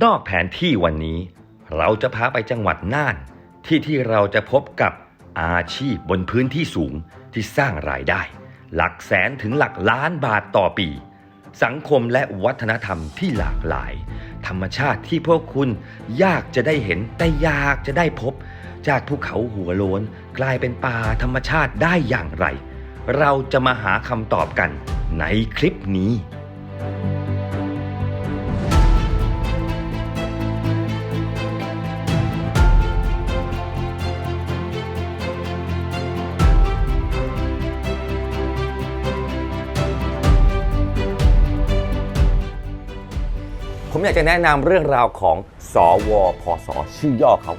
นอกแผนที่วันนี้เราจะพาไปจังหวัดน่านที่เราจะพบกับอาชีพบนพื้นที่สูงที่สร้างรายได้หลักแสนถึงหลักล้านบาทต่อปีสังคมและวัฒนธรรมที่หลากหลายธรรมชาติที่พวกคุณยากจะได้เห็นแต่อยากจะได้พบจากภูเขาหัวโล้นกลายเป็นป่าธรรมชาติได้อย่างไรเราจะมาหาคำตอบกันในคลิปนี้ ผมอยากจะแนะนำเรื่องราวของสวพศชื่อย่อเขา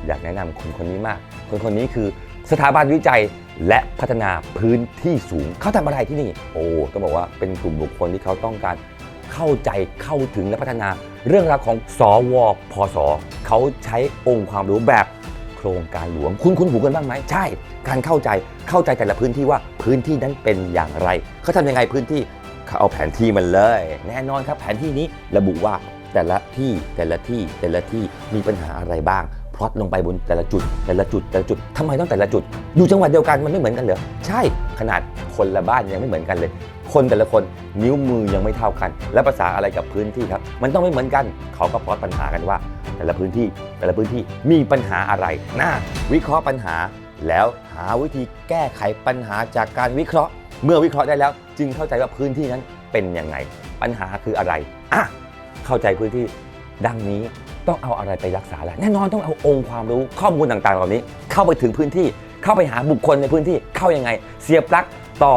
อยากแนะนำคนนี้มากคนนี้คือสถาบันวิจัยและพัฒนาพื้นที่สูงเขาทำอะไรที่นี่ต้องบอกว่าเป็นกลุ่มบุคคลที่เขาต้องการเข้าใจเข้าถึงและพัฒนาเรื่องราวของสวพศเขาใช้องค์ความรู้แบบโครงการหลวงคุณหูกันบ้างไหมใช่การเข้าใจแต่ละพื้นที่ว่าพื้นที่นั้นเป็นอย่างไรเขาทำยังไงพื้นที่เขาเอาแผนที่มันเลยแน่นอนครับแผนที่นี้ระบุว่าแต่ละที่มีปัญหาอะไรบ้างพลอตลงไปบนแต่ละจุดทำไมต้องแต่ละจุดอยู่จังหวัดเดียวกันมันไม่เหมือนกันเหรอใช่ขนาดคนละบ้านยังไม่เหมือนกันเลยคนแต่ละคนนิ้วมือยังไม่เท่ากันและภาษาอะไรกับพื้นที่ครับมันต้องไม่เหมือนกันเขาก็พลอตปัญหากันว่าแต่ละพื้นที่มีปัญหาอะไรวิเคราะห์ปัญหาแล้วหาวิธีแก้ไขปัญหาจากการวิเคราะห์เมื่อวิเคราะห์ได้แล้วจึงเข้าใจว่าพื้นที่นั้นเป็นยังไงปัญหาคืออะไรเข้าใจพื้นที่ดังนี้ต้องเอาอะไรไปรักษาล่ะแน่นอนต้องเอาองค์ความรู้ข้อมูลต่างๆเหล่านี้เข้าไปถึงพื้นที่เข้าไปหาบุคคลในพื้นที่เข้ายังไงเสียบปลั๊กต่อ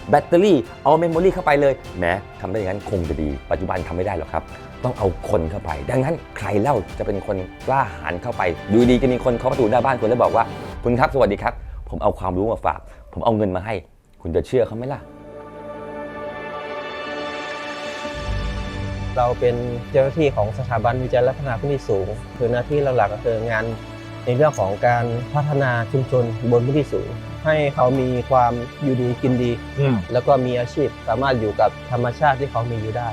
แบตเตอรี่เอาเมมโมรี่เข้าไปเลยแม้ทำได้อย่างนั้นคงจะดีปัจจุบันทำไม่ได้หรอกครับต้องเอาคนเข้าไปดังนั้นใครเล่าจะเป็นคนกล้าหาญเข้าไปดูดีจะมีคนเคาะประตูหน้าบ้านคุณแล้วบอกว่าคุณครับสวัสดีครับผมเอาความรู้มาฝากผมเอาเงินมาให้คุณจะเชื่อเขาไหมล่ะเราเป็นเจ้าหน้าที่ของสถาบันวิจัยและพัฒนาพื้นที่สูงคือหน้าที่หลักๆก็คืองานในเรื่องของการพัฒนาชุมชนบนพื้นที่สูงให้เขามีความอยู่ดีกินดีแล้วก็มีอาชีพสามารถอยู่กับธรรมชาติที่เขามีอยู่ได้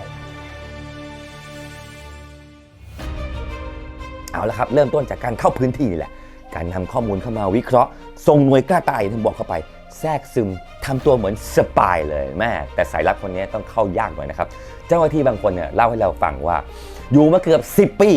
เอาละครับเริ่มต้นจากการเข้าพื้นที่นี่แหละการนำข้อมูลเข้ามาวิเคราะห์ส่งหน่วยกล้าตายที่บอกเข้าไปแทรกซึมทำตัวเหมือนสปายเลยแม่แต่สายลับคนนี้ต้องเข้ายากหน่อยนะครับเจ้าหน้าที่บางคนเนี่ยเล่าให้เราฟังว่าอยู่มาเกือบ10 ปี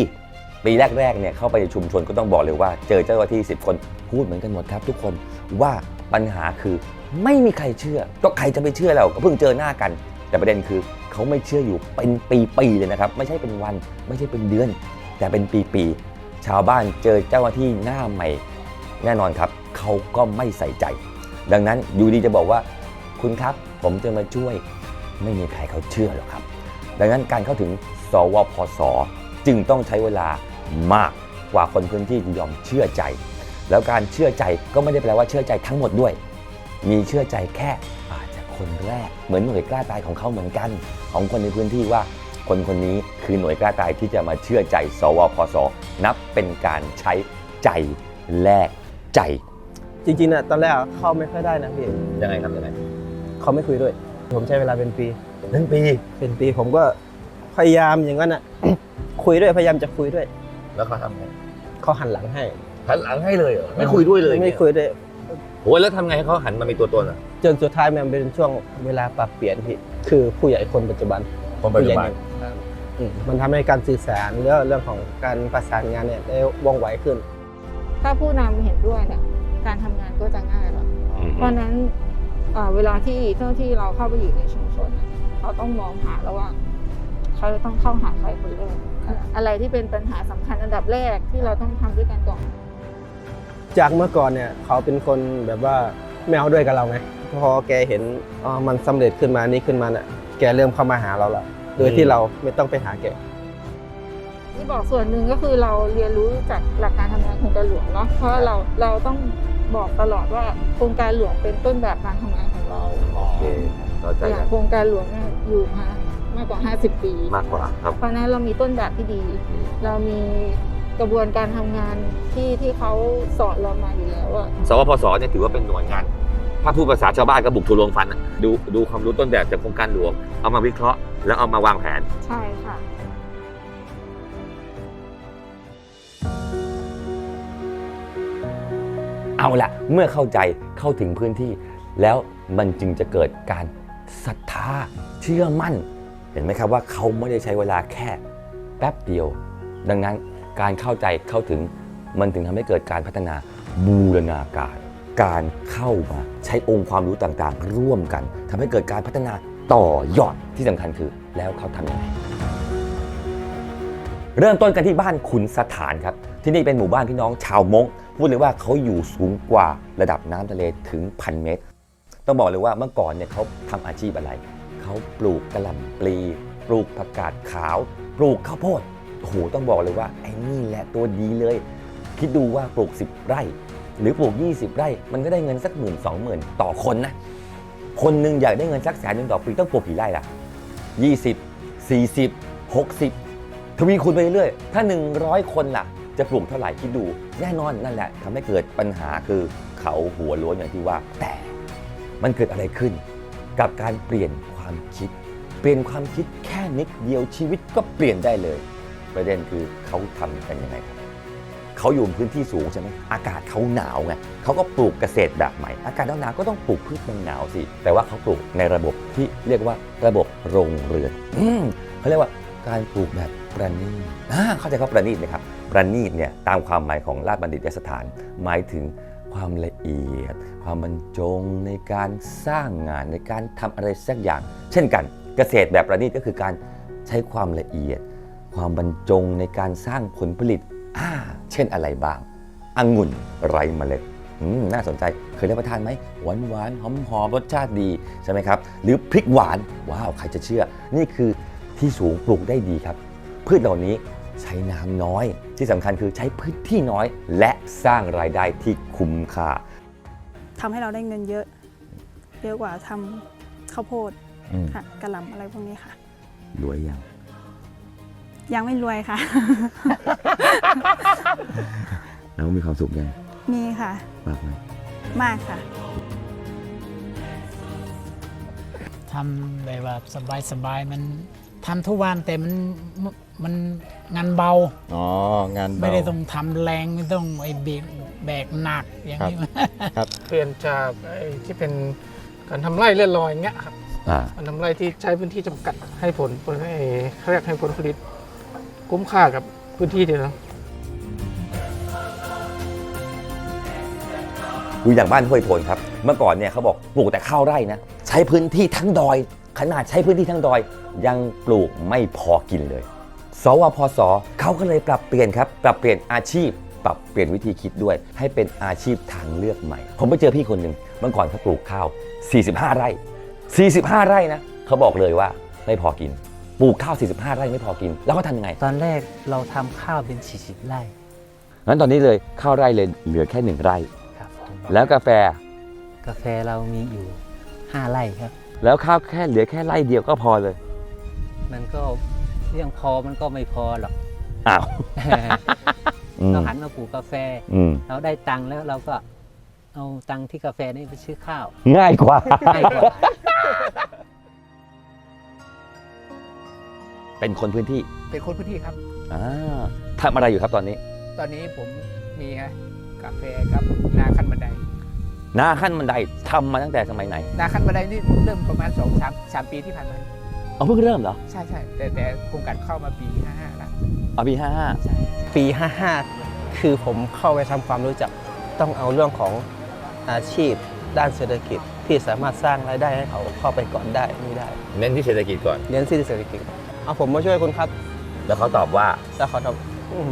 แรกเนี่ยเข้าไปในชุมชนก็ต้องบอกเลยว่าเจอเจ้าหน้าที่10 คนพูดเหมือนกันหมดครับทุกคนว่าปัญหาคือไม่มีใครเชื่อก็ใครจะไปเชื่อเราก็เพิ่งเจอหน้ากันแต่ประเด็นคือเขาไม่เชื่ออยู่เป็นปีเลยนะครับไม่ใช่เป็นวันไม่ใช่เป็นเดือนแต่เป็นปีชาวบ้านเจอเจ้าหน้าที่หน้าใหม่แน่นอนครับเขาก็ไม่ใส่ใจดังนั้นอยู่ดีจะบอกว่าคุณครับผมจะมาช่วยไม่มีใครเขาเชื่อหรอกครับดังนั้นการเข้าถึงสวพศจึงต้องใช้เวลามากกว่าคนพื้นที่จะยอมเชื่อใจแล้วการเชื่อใจก็ไม่ได้แปลว่าเชื่อใจทั้งหมดด้วยมีเชื่อใจแค่อาจจะคนแรกเหมือนหน่วยกล้าตายของเขาเหมือนกันของคนในพื้นที่ว่าคนนี้คือหน่วยกล้าตายที่จะมาเชื่อใจสวพศนับเป็นการใช้ใจแลกใจจริงๆนะตอนแรกเข้าไม่ค่อยได้นะพี่ยังไงครับยังไงเขาไม่คุยด้วยผมใช้เวลาเป็นปี ผมก็พยายามอย่างนั้นอ่ะ คุยด้วยพยายามจะคุยด้วยแล้วเขาทำไงเขาหันหลังให้เลยเหรอไม่คุยด้วยเลยไม่คุยด้วยโหแล้วทำไงให้เขาหันมามีตัวตนอ่ะจนสุดท้ายมันเป็นช่วงเวลาปรับเปลี่ยนพี่คือผู้ใหญ่คนปัจจุบันมันทำให้การสื่อสารเรื่องของการประสานงานเนี่ยได้ว่องไวขึ้นถ้าผู้นำเห็นด้วยเนี่ยการทำงานก็จะง่ายแล้วเพราะนั้นเวลาที่เจ้าที่เราเข้าไปอยู่ในชุมชนเขาต้องมองหาแล้วว่าเขาจะต้องเข้าหาใครคนแรกอะไรที่เป็นปัญหาสำคัญอันดับแรกที่เราต้องทำด้วยกันก่อนจากเมื่อก่อนเนี่ยเขาเป็นคนแบบว่าไม่เอาด้วยกับเราไงพอแกเห็นมันสำเร็จขึ้นมานี่ขึ้นมาเนี่ยแกเริ่มเข้ามาหาเราละโดยที่เราไม่ต้องไปหาแกที่บอกส่วนหนึ่งก็คือเราเรียนรู้จากหลักการทำงานโครงการหลวงเนาะเพราะเราต้องบอกตลอดว่าโครงการหลวงเป็นต้นแบบการทำงานของเราอย่างโครงการหลวงเนี่ยอยู่มามากกว่า50 ปีมากกว่าครับเพราะนั้นเรามีต้นแบบที่ดีเรามีกระบวนการทำงานที่เขาสอนเรามาอยู่แล้วอะสวพศเนี่ยถือว่าเป็นหน่วยงานถ้าพูดภาษาชาวบ้านก็บุกทะลวงฟันดูความรู้ต้นแบบจากโครงการหลวงเอามาวิเคราะห์แล้วเอามาวางแผนใช่ค่ะ เอาละเมื่อเข้าใจเข้าถึงพื้นที่ แล้วมันจึงจะเกิดการศรัทธาเชื่อมั่น เห็นไหมครับว่าเขาไม่ได้ใช้เวลาแค่แป๊บเดียว ดังนั้นการเข้าใจเข้าถึงมันถึงทำให้เกิดการพัฒนาบูรณาการการเข้ามาใช้องค์ความรู้ต่างๆ ร่วมกันทำให้เกิดการพัฒนาต่อยอดที่สำคัญคือแล้วเขาทำยังไงเริ่มต้นกันที่บ้านขุนสถานครับที่นี่เป็นหมู่บ้านพี่น้องชาวมงพูดเลยว่าเขาอยู่สูงกว่าระดับน้ำทะเลถึง 1,000 เมตรต้องบอกเลยว่าเมื่อก่อนเนี่ยเขาทำอาชีพอะไรเขาปลูกกะหล่ำปลีปลูกผักกาดขาวปลูกข้าวโพดโอ้โหต้องบอกเลยว่าไอ้นี่แหละตัวดีเลยคิดดูว่าปลูก10 ไร่หรือปลูก20 ไร่มันก็ได้เงินสัก10,000-20,000ต่อคนนะคนหนึ่งอยากได้เงินสัก100,000ต่อปีต้องปลูกกี่ไร่ล่ะ20 40 60ทวีคูณไปเรื่อยถ้า100 คนล่ะจะปลูกเท่าไหร่คิดดูแน่นอนนั่นแหละทำให้เกิดปัญหาคือเขาหัวโล้นอย่างที่ว่าแต่มันเกิดอะไรขึ้นกับการเปลี่ยนความคิดแค่นิดเดียวชีวิตก็เปลี่ยนได้เลยประเด็นคือเขาทำกันยังไงครับเขาอยู่พื้นที่สูงใช่ไหมอากาศเขาหนาวไงเขาก็ปลูกเกษตรแบบใหม่อากาศหนาวก็ต้องปลูกพืชหนาวสิแต่ว่าเขาปลูกในระบบที่เรียกว่าระบบโรงเรือนเขาเรียกว่าการปลูกแบบประณีตเข้าใจเขาประณีตไหมครับประณีตเนี่ยตามความหมายของราชบัณฑิตยสถานหมายถึงความละเอียดความบรรจงในการสร้างงานในการทำอะไรสักอย่างเช่นกันเกษตรแบบประณีตก็คือการใช้ความละเอียดความบรรจงในการสร้างผลผลิตเช่นอะไรบ้างองุ่นไร้เมล็ดน่าสนใจเคยได้ประทานไหมหวานหอมรสชาติดีใช่ไหมครับหรือพริกหวานว้าวใครจะเชื่อนี่คือที่สูงปลูกได้ดีครับพืชเหล่านี้ใช้น้ำน้อยที่สำคัญคือใช้พื้นที่น้อยและสร้างรายได้ที่คุ้มค่าทำให้เราได้เงินเยอะกว่าทำข้าวโพดค่ะกะหล่ำอะไรพวกนี้ค่ะรวยยังไม่รวยค่ะ แล้วมีความสุขยังมีค่ะมากไหมมากค่ะทำแบบว่าสบายมันทำทุกวันแต่มันงานเบางานเบาไม่ได้ต้องทำแรงไม่ต้องไอ้แบกหนักอย่างนี้ครับเปลี่ยนจากที่เป็นการทำไร่เลื่อนลอยอย่างเงี้ยครับมันทำไร่ที่ใช้พื้นที่จำกัดให้ผลเขาเรียกให้ผลผลิตคุ้มค่ากับพื้นที่เดียวดูอย่างบ้านห้วยโพนครับเมื่อก่อนเนี่ยเขาบอกปลูกแต่ข้าวไร่นะใช้พื้นที่ทั้งดอยขนาดใช้พื้นที่ทั้งดอยยังปลูกไม่พอกินเลยสวพสเขาก็เลยปรับเปลี่ยนครับปรับเปลี่ยนอาชีพปรับเปลี่ยนวิธีคิดด้วยให้เป็นอาชีพทางเลือกใหม่ผมไปเจอพี่คนหนึ่งเมื่อก่อนเขาปลูกข้าว45 ไร่45 ไร่นะเขาบอกเลยว่าไม่พอกินปลูกข้าว45 ไร่ไม่พอกินแล้วเขาทำยังไงตอนแรกเราทำข้าวเป็น40 ไร่งั้นตอนนี้เลยข้าวไร่เลยเหลือแค่1 ไร่ครับแล้วกาแฟเรามีอยู่5 ไร่ครับแล้วข้าวเหลือแค่ไร่เดียวก็พอเลยมันก็ยังพอมันก็ไม่พอหรอกอ้าวเราหันมาปลูกกาแฟเราได้ตังค์แล้วเราก็เอาตังค์ที่กาแฟนี่ไปซื้อข้าวง่ายกว่าเป็นคนพื้นที่ครับทำอะไรอยู่ครับตอนนี้ผมมีกาแฟกับนาขั้นบันไดทำมาตั้งแต่สมัยไหนนาขั้นบันไดนี่เริ่มประมาณ2-3 ปีที่ผ่านมาเพิ่งเริ่มเหรอใช่แต่โครงการเข้ามาปี55แล้วปี55ปี55คือผมเข้าไปทำความรู้จักต้องเอาเรื่องของอาชีพด้านเศรษฐกิจที่สามารถสร้างรายได้ให้เขาเข้าไปก่อนได้นี่ได้เน้นที่เศรษฐกิจก่อนเน้นที่เศรษฐกิจเอาผมมาช่วยคุณครับแล้วเขาตอบว่าแล้วเขาตอบ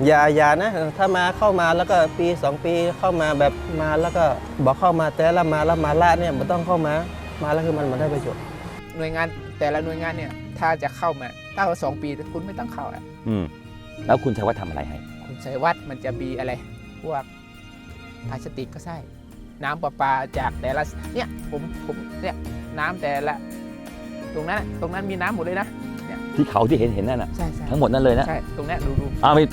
อย่านะถ้าเข้ามาแล้วก็ปี2 ปีเข้ามาแบบมาแล้วก็บอกเข้ามาแต่ละมาแล้วมาละเนี่ยมันต้องเข้ามาแล้วคือมันได้ประโยชน์หน่วยงานแต่ละหน่วยงานเนี่ยถ้าจะเข้ามาถ้า2 ปีคุณไม่ต้องเข้าแล้วคุณชัยวัฒน์ทำอะไรให้คุณชัยวัฒน์มันจะมีอะไรพวกพลาสติกก็ใช่น้ำประปาจากแต่ละเนี่ยผมเนี่ยน้ำแต่ละตรงนั้นมีน้ำหมดเลยนะที่เขาที่เห็นนั่นน่ะใช่ทั้งหมดนั่นเลยนะใช่ตรงนี้ดู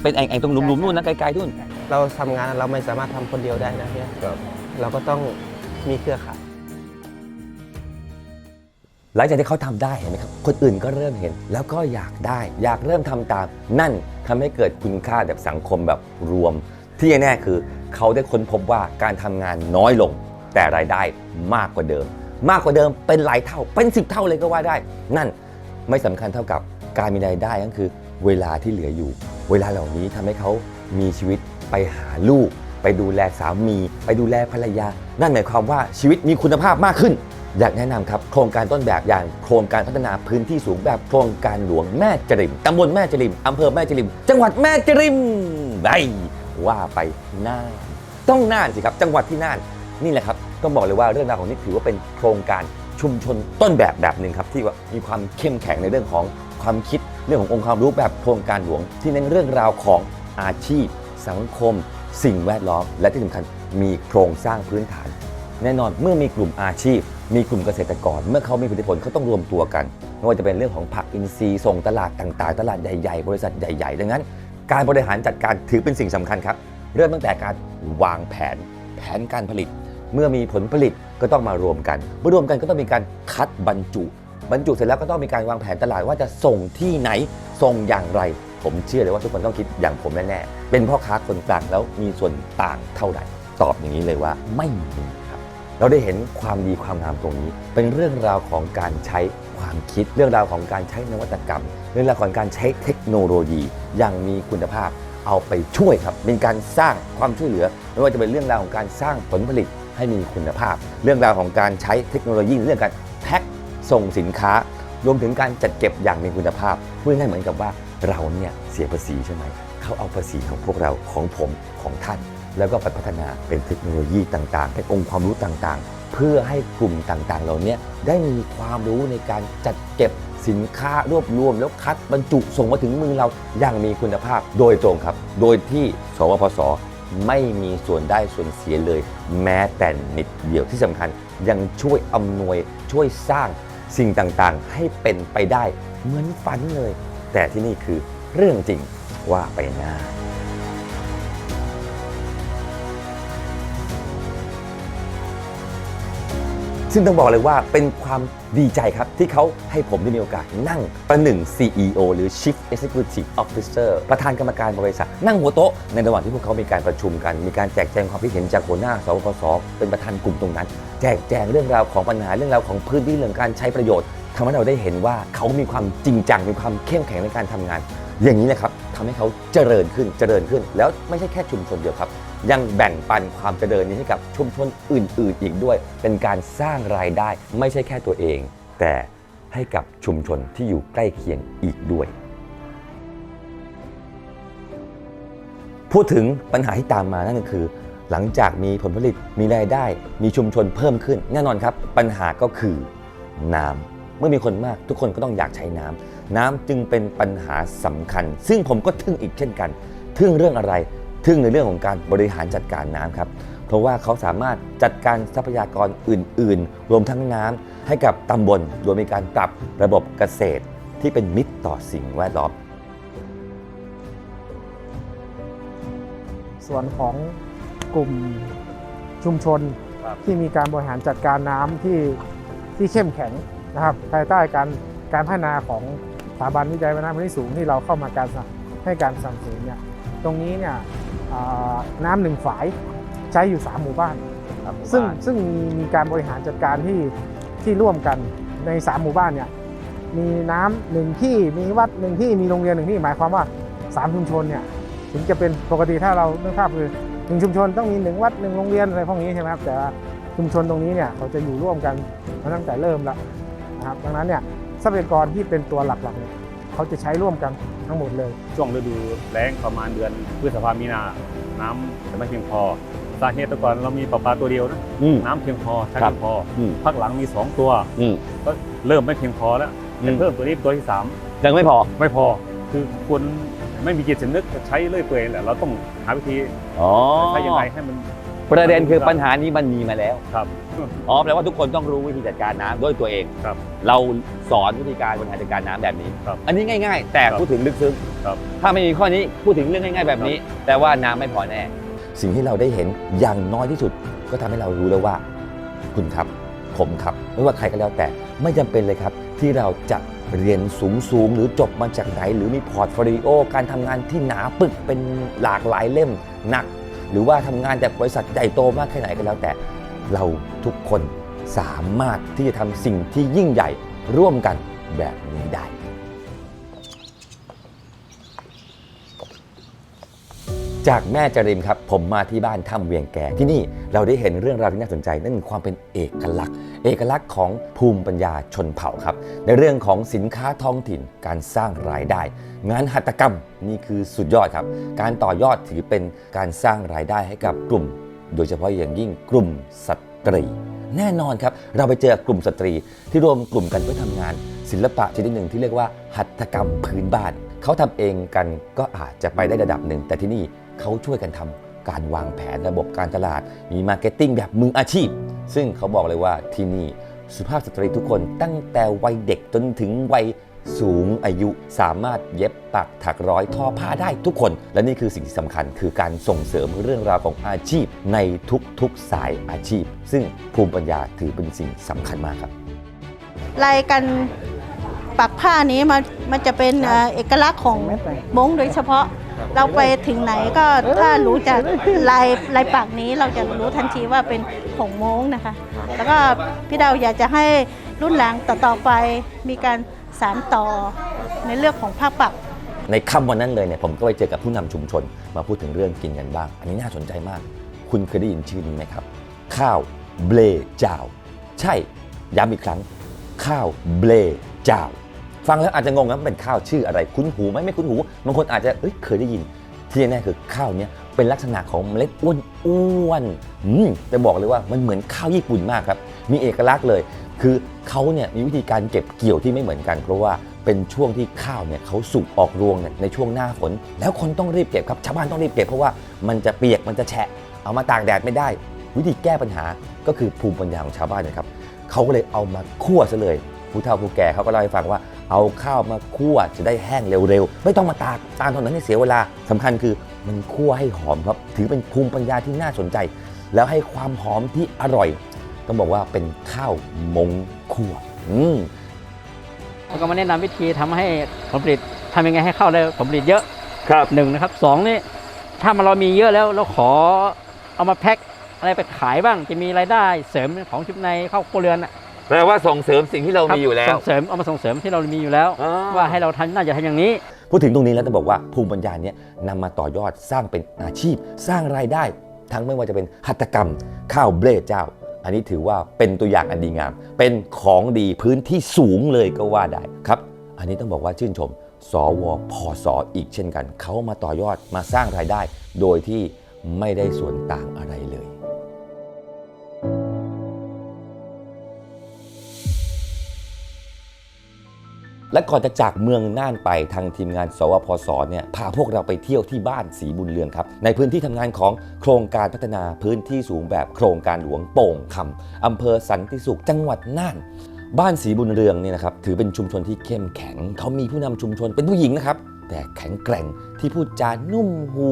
เป็นแอ่งตรงหลุมนู่นนะไกลๆนู่นเราทำงานเราไม่สามารถทำคนเดียวได้นะเนี่ยเราก็ต้องมีเครือข่ายหลังจากที่เขาทำได้เห็นไหมครับคนอื่นก็เริ่มเห็นแล้วก็อยากเริ่มทำตามนั่นทำให้เกิดคุณค่าแบบสังคมแบบรวมที่แน่คือ เขาได้ค้นพบว่าการทำงานน้อยลงแต่รายได้มากกว่าเดิม มากกว่าเดิมเป็นหลายเท่าเป็น10 เท่าเลยก็ว่าได้นั่นไม่สำคัญเท่ากับการมีรายได้ก็คือเวลาที่เหลืออยู่เวลาเหล่านี้ทำให้เขามีชีวิตไปหาลูกไปดูแลสามีไปดูแลภรรยานั่นหมายความว่าชีวิตมีคุณภาพมากขึ้นอยากแนะนำครับโครงการต้นแบบอย่างโครงการพัฒนาพื้นที่สูงแบบโครงการหลวงแม่จริมตำบลแม่จริมอำเภอแม่จริมจังหวัดแม่จริมได้ว่าไปน่านต้องน่านสิครับจังหวัดที่น่านนี่แหละครับต้องบอกเลยว่าเรื่องราวของนี้ถือว่าเป็นโครงการชุมชนต้นแบบแบบหนึ่งครับที่ว่ามีความเข้มแข็งในเรื่องของความคิดเรื่องขององค์ความรู้แบบโครงการหลวงที่เน้นเรื่องราวของอาชีพสังคมสิ่งแวดล้อมและที่สำคัญมีโครงสร้างพื้นฐานแน่นอนเมื่อมีกลุ่มอาชีพมีกลุ่มเกษตรกรเมื่อเขามีผลิตผลเขาต้องรวมตัวกันไม่ว่าจะเป็นเรื่องของผักอินทรีย์ส่งตลาดต่างๆตลาดใหญ่ๆบริษัทใหญ่ๆดังนั้นการบริหารจัดการถือเป็นสิ่งสำคัญครับเริ่มตั้งแต่การวางแผนการผลิตเมื่อมีผลผลิตก็ต้องมารวมกันเมื่อรวมกันก็ต้องมีการคัดบรรจุเสร็จแล้วก็ต้องมีการวางแผนตลาดว่าจะส่งที่ไหนส่งอย่างไรผมเชื่อเลยว่าทุกคนต้องคิดอย่างผมแน่ๆเป็นพ่อค้าคนกลางแล้วมีส่วนต่างเท่าไหร่ตอบอย่างนี้เลยว่าไม่มีครับเราได้เห็นความดีความงามตรงนี้เป็นเรื่องราวของการใช้ความคิดเรื่องราวของการใช้นวัตกรรมเรื่องราวของการใช้เทคโนโลยีอย่างมีคุณภาพเอาไปช่วยครับเป็นการสร้างความช่วยเหลือไม่ว่าจะเป็นเรื่องราวของการสร้างผลผลิตให้มีคุณภาพเรื่องราวของการใช้เทคโนโลยีเรื่องการแพ็คส่งสินค้ารวมถึงการจัดเก็บอย่างมีคุณภาพพูดง่ายเหมือนกับว่าเราเนี่ยเสียภาษีใช่ไหมเขาเอาภาษีของพวกเราของผมของท่านแล้วก็ไปพัฒนาเป็นเทคโนโลยีต่างๆเป็นองค์ความรู้ต่างๆเพื่อให้กลุ่มต่างๆเหล่านี้ได้มีความรู้ในการจัดเก็บสินค้ารวบรวมแล้วคัดบรรจุส่งมาถึงมือเราอย่างมีคุณภาพโดยตรงครับโดยที่สวพสไม่มีส่วนได้ส่วนเสียเลยแม้แต่นิดเดียวที่สำคัญยังช่วยอำนวยช่วยสร้างสิ่งต่างๆให้เป็นไปได้เหมือนฝันเลยแต่ที่นี่คือเรื่องจริงว่าไปหน้าซึ่งต้องบอกเลยว่าเป็นความดีใจครับที่เขาให้ผมได้มีโอกาสนั่งประหนึ่ง CEO หรือ Chief Executive Officer ประธานกรรมการบริษัทนั่งหัวโต๊ะในระหว่างที่พวกเขามีการประชุมกันมีการแจกแจงความคิดเห็นจากหัวหน้าสวพสเป็นประธานกลุ่มตรงนั้นแจกแจงเรื่องราวของปัญหาเรื่องราวของพื้นที่เรื่องการใช้ประโยชน์ทำให้เราได้เห็นว่าเขามีความจริงจังมีความเข้มแข็งในการทำงานอย่างนี้นะครับทำให้เขาเจริญขึ้นแล้วไม่ใช่แค่ชุมชนเดียวครับยังแบ่งปันความเจริญนี้ให้กับชุมชนอื่นๆอีกด้วยเป็นการสร้างรายได้ไม่ใช่แค่ตัวเองแต่ให้กับชุมชนที่อยู่ใกล้เคียงอีกด้วยพูดถึงปัญหาที่ตามมานั่นก็คือหลังจากมีผลผลิตมีรายได้มีชุมชนเพิ่มขึ้นแน่นอนครับปัญหาก็คือน้ำเมื่อมีคนมากทุกคนก็ต้องอยากใช้น้ำจึงเป็นปัญหาสำคัญซึ่งผมก็ทึ่งอีกเช่นกันทึ่งเรื่องอะไรทึ่งในเรื่องของการบริหารจัดการน้ำครับเพราะว่าเขาสามารถจัดการทรัพยากรอื่นๆรวมทั้งน้ำให้กับตำบลโดยมีการปรับระบบเกษตรที่เป็นมิตรต่อสิ่งแวดล้อม ส่วนของกลุ่มชุมชนที่มีการบริหารจัดการน้ำที่เข้มแข็งนะครับภายใต้การพัฒนาของสถาบันวิจัยพัฒนาพื้นที่สูงที่เราเข้ามาให้การสนับสนุนเนี่ยตรงนี้เนี่ยน้ำหนึ่งฝายใช้อยู่3หมู่บ้านซึ่งมีการบริหารจัดการที่ร่วมกันใน3หมู่บ้านเนี่ยมีน้ำ1ที่มีวัด1ที่มีโรงเรียน1ที่หมายความว่า3ชุมชนเนี่ยถึงจะเป็นปกติถ้าเราเรื่องภาพคือ1ชุมชนต้องมี1วัด1โรงเรียนอะไรพวกนี้ใช่ไหมครับแต่ชุมชนตรงนี้เนี่ยเขาจะอยู่ร่วมกันมาตั้งแต่เริ่มแล้วนะครับดังนั้นเนี่ยทรัพยากรที่เป็นตัวหลักๆเนี่ยเขาจะใช้ร่วมกันทั้งหมดเลยช่วงฤดูแล้งประมาณเดือนพฤษภาคมมีนาน้ำจะไม่เพียงพอสาเหตุแต่ก่อนเรามีประปาตัวเดียวนะน้ำเพียงพอใช้เพียงพอพักหลังมี2ตัวก็เริ่มไม่เพียงพอแล้วเพิ่มตัวนี้ตัวที่3ยังไม่พอคือคนไม่มีจิตสำนึกใช้เรื่อยเปื่อยแหละเราต้องหาวิธีใช้ยังไงให้มันประเด็นคือปัญหานี้มันมีมาแล้วครับแปลว่าทุกคนต้องรู้วิธีจัดการน้ำด้วยตัวเองครับเราสอนวิธีการบริหารจัดการน้ำแบบนี้อันนี้ง่ายๆแต่พูดถึงลึกซึ้งถ้าไม่มีข้อนี้พูดถึงเรื่องง่ายๆแบบนี้แต่ว่าน้ำไม่พอแน่สิ่งที่เราได้เห็นอย่างน้อยที่สุดก็ทำให้เรารู้แล้วว่าคุณครับผมครับไม่ว่าใครก็แล้วแต่ไม่จำเป็นเลยครับที่เราจะเรียนสูงหรือจบมาจากไหนหรือมีพอร์ตโฟลิโอการทำงานที่หนาปึกเป็นหลากหลายเล่มหนัก หรือว่าทำงานแต่บริษัทใหญ่โตมากแค่ไหนก็แล้วแต่เราทุกคนสามารถที่จะทำสิ่งที่ยิ่งใหญ่ร่วมกันแบบนี้ได้จากแม่จริมครับผมมาที่บ้านถ้ำเวียงแกที่นี่เราได้เห็นเรื่องราวที่น่าสนใจนั่นคือความเป็นเอกลักษณ์ของภูมิปัญญาชนเผ่าครับในเรื่องของสินค้าท้องถิ่นการสร้างรายได้งานหัตถกรรมนี่คือสุดยอดครับการต่อยอดถือเป็นการสร้างรายได้ให้กับกลุ่มโดยเฉพาะอย่างยิ่งกลุ่มสตรีแน่นอนครับเราไปเจอกลุ่มสตรีที่รวมกลุ่มกันเพื่อทำงานศิลปะชนิดหนึ่งที่เรียกว่าหัตถกรรมพื้นบ้านเขาทำเองกันก็อาจจะไปได้ระดับหนึ่งแต่ที่นี่เขาช่วยกันทำการวางแผนระบบการตลาดมีมาร์เก็ตติ้งแบบมืออาชีพซึ่งเขาบอกเลยว่าที่นี่สุภาพสตรีทุกคนตั้งแต่วัยเด็กจนถึงวัยสูงอายุสามารถเย็บปักถักร้อยทอผ้าได้ทุกคนและนี่คือสิ่งที่สำคัญคือการส่งเสริมเรื่องราวของอาชีพในทุกๆสายอาชีพซึ่งภูมิปัญญาถือเป็นสิ่งสำคัญมากครับ ลายกันปักผ้านี้มันจะเป็นเอกลักษณ์ของม้งโดยเฉพาะเราไปถึงไหนก็ถ้ารู้จากลายปักนี้เราจะรู้ทันทีว่าเป็นของม้งนะคะแล้วก็พี่ดาวอยากจะให้รุ่นหลังต่อไปมีการสานต่อในเรื่องของผ้าปักในค่ำวันนั้นเลยเนี่ยผมก็ไปเจอกับผู้นำชุมชนมาพูดถึงเรื่องกินกันบ้างอันนี้น่าสนใจมากคุณเคยได้ยินชื่อนี้ไหมครับข้าวเบลจาวใช่ย้ำอีกครั้งข้าวเบลจาวฟังแล้วอาจจะงงนะเป็นข้าวชื่ออะไรคุ้นหูไหมไม่คุ้นหูบางคนอาจจะเคยได้ยินที่แน่คือข้าวนี้เป็นลักษณะของเมล็ดอ้วนๆแต่บอกเลยว่ามันเหมือนข้าวญี่ปุ่นมากครับมีเอกลักษณ์เลยคือเขาเนี่ยมีวิธีการเก็บเกี่ยวที่ไม่เหมือนกันเพราะว่าเป็นช่วงที่ข้าวเนี่ยเขาสุกออกรวงในช่วงหน้าฝนแล้วคนต้องรีบเก็บครับชาวบ้านต้องรีบเก็บเพราะว่ามันจะเปียกมันจะแฉะเอามาตากแดดไม่ได้วิธีแก้ปัญหาก็คือภูมิปัญญาของชาวบ้านนะครับเขาก็เลยเอามาคั่วซะเลยผู้เฒ่าผู้แก่เขาก็เล่าให้ฟังว่าเอาข้าวมาคั่วจะได้แห้งเร็วๆไม่ต้องมาตากตามตอนนั้นให้เสียเวลาสำคัญคือมันคั่วให้หอมครับถือเป็นภูมิปัญญาที่น่าสนใจแล้วให้ความหอมที่อร่อยต้องบอกว่าเป็นข้าวมงคั่วแล้วก็มาแนะนำวิธีทำให้ผลผลิตทำยังไงให้ข้าวได้ผลผลิตเยอะ ครับ 1นะครับ2นี่ถ้าเรามีเยอะแล้วเราขอเอามาแพ็คอะไรไปขายบ้างจะมีรายได้เสริมของชุมในเข้าครัวเรือนแปลว่าส่งเสริมสิ่งที่เรามีอยู่แล้วส่งเสริมเอามาส่งเสริมที่เรามีอยู่แล้วว่าให้เราน่าจะทำอย่างนี้พูดถึงตรงนี้แล้วต้องบอกว่าภูมิปัญญานี้นำมาต่อยอดสร้างเป็นอาชีพสร้างรายได้ทั้งไม่ว่าจะเป็นหัตถกรรมข้าวเบลเจ้าอันนี้ถือว่าเป็นตัวอย่างอันดีงามเป็นของดีพื้นที่สูงเลยก็ว่าได้ครับอันนี้ต้องบอกว่าชื่นชมสวพสอีกเช่นกันเขามาต่อยอดมาสร้างรายได้โดยที่ไม่ได้ส่วนต่างอะไรเลยและก่อนจะจากเมืองน่านไปทางทีมงานสวพสเนี่ยพาพวกเราไปเที่ยวที่บ้านศรีบุญเรืองครับในพื้นที่ทำงานของโครงการพัฒนาพื้นที่สูงแบบโครงการหลวงโป่งคำอำเภอสันติสุขจังหวัดน่านบ้านศรีบุญเรืองเนี่ยนะครับถือเป็นชุมชนที่เข้มแข็งเขามีผู้นำชุมชนเป็นผู้หญิงนะครับแต่แข็งแกร่งที่พูดจานุ่มหู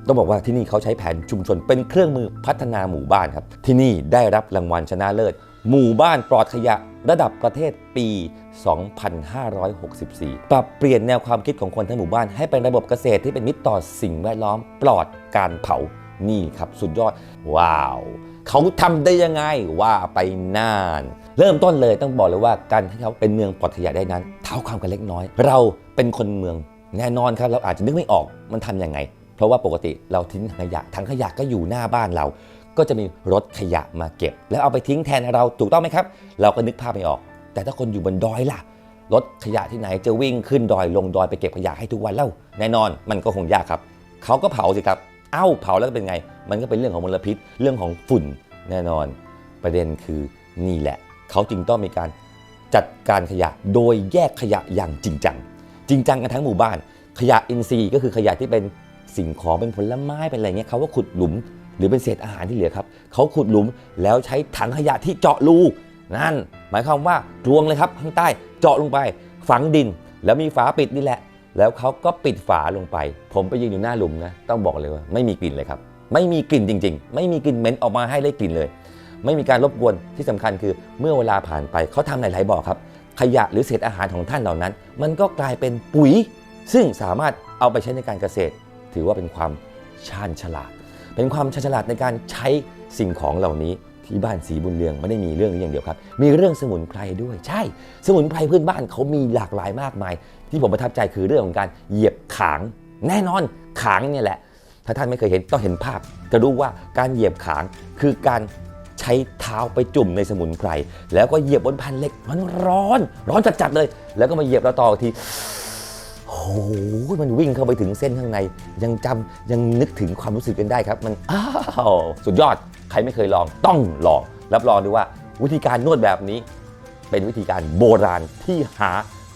ต้องบอกว่าที่นี่เขาใช้แผนชุมชนเป็นเครื่องมือพัฒนาหมู่บ้านครับที่นี่ได้รับรางวัลชนะเลิศหมู่บ้านปลอดขยะระดับประเทศปี 2564 ปรับเปลี่ยนแนวความคิดของคนทั้งหมู่บ้านให้เป็นระบบเกษตรที่เป็นมิตรต่อสิ่งแวดล้อมปลอดการเผานี่ครับสุดยอดว้าวเขาทำได้ยังไงว่าไปน่านเริ่มต้นเลยต้องบอกเลยว่าการที่เขาเป็นเมืองปลอดขยะได้นั้นเท่าความกันเล็กน้อยเราเป็นคนเมืองแน่นอนครับเราอาจจะนึกไม่ออกมันทำยังไงเพราะว่าปกติเราทิ้งถังขยะก็อยู่หน้าบ้านเราก็จะมีรถขยะมาเก็บแล้วเอาไปทิ้งแทนเราถูกต้องไหมครับเราก็นึกภาพไม่ออกแต่ถ้าคนอยู่บนดอยล่ะรถขยะที่ไหนจะวิ่งขึ้นดอยลงดอยไปเก็บขยะให้ทุกวันเล่าแน่นอนมันก็คงยากครับเขาก็เผาสิครับเผาแล้วเป็นไงมันก็เป็นเรื่องของมลพิษเรื่องของฝุ่นแน่นอนประเด็นคือนี่แหละเขาจึงต้องมีการจัดการขยะโดยแยกขยะอย่างจริงจังกันทั้งหมู่บ้านขยะอินทรีย์ก็คือขยะที่เป็นสิ่งของเป็นผลไม้เป็นอะไรเงี้ยเขาก็ขุดหลุมหรือเป็นเศษอาหารที่เหลือครับเขาขุดหลุมแล้วใช้ถังขยะที่เจาะรูนั่นหมายความว่าตวงเลยครับข้างใต้เจาะลงไปฝังดินแล้วมีฝาปิดนี่แหละแล้วเขาก็ปิดฝาลงไปผมไปยืนอยู่หน้าหลุมนะต้องบอกเลยว่าไม่มีกลิ่นเลยครับไม่มีกลิ่นจริงๆไม่มีกลิ่นเหม็นออกมาให้ได้กลิ่นเลยไม่มีการรบกวนที่สำคัญคือเมื่อเวลาผ่านไปเขาทำหลายๆบ่อครับขยะหรือเศษอาหารของท่านเหล่านั้นมันก็กลายเป็นปุ๋ยซึ่งสามารถเอาไปใช้ในการเกษตรถือว่าเป็นความชาญฉลาด เป็นความฉลาดในการใช้สิ่งของเหล่านี้ที่บ้านศรีบุญเรืองไม่ได้มีเรื่องนี้อย่างเดียวครับมีเรื่องสมุนไพรด้วยใช่สมุนไพรพื้นบ้านเขามีหลากหลายมากมายที่ผมประทับใจคือเรื่องของการเหยียบขางแน่นอนขางเนี่ยแหละถ้าท่านไม่เคยเห็นต้องเห็นภาพจะรู้ว่าการเหยียบขางคือการใช้เท้าไปจุ่มในสมุนไพรแล้วก็เหยียบบนแผ่นเหล็กมันร้อนจัดๆเลยแล้วก็มาเหยียบแล้วต่อทีโอ้โหมันวิ่งเข้าไปถึงเส้นข้างในยังนึกถึงความรู้สึกกันได้ครับมันสุดยอดใครไม่เคยลองต้องลองรับรองด้วยว่าวิธีการนวดแบบนี้เป็นวิธีการโบราณที่หา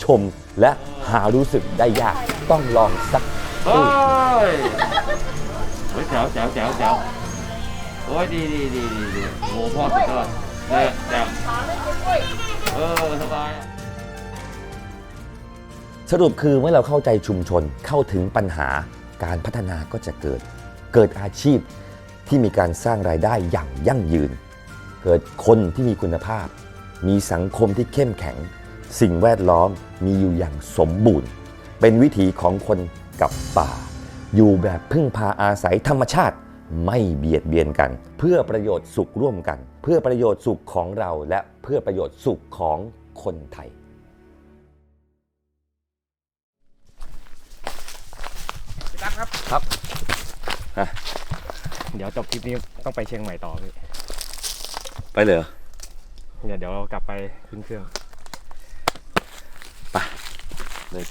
ชมและหารู้สึกได้ยากต้องลองสักที แจ๋วโอ้ยดีโอ้พ่อสุดยอดเนี่ยแจ๋วสบาย สรุปคือเมื่อเราเข้าใจชุมชนเข้าถึงปัญหาการพัฒนาก็จะเกิดอาชีพที่มีการสร้างรายได้อย่างยั่งยืนเกิดคนที่มีคุณภาพมีสังคมที่เข้มแข็งสิ่งแวดล้อมมีอยู่อย่างสมบูรณ์เป็นวิถีของคนกับป่าอยู่แบบพึ่งพาอาศัยธรรมชาติไม่เบียดเบียนกันเพื่อประโยชน์สุขร่วมกันเพื่อประโยชน์สุขของเราและเพื่อประโยชน์สุขของคนไทยพี่ตั๊กครับ ครับ เดี๋ยวจบคลิปนี้ต้องไปเชียงใหม่ต่อพี่ ไปเลยเหรอ เดี๋ยวเรากลับไปขึ้นเครื่อง ไปเลย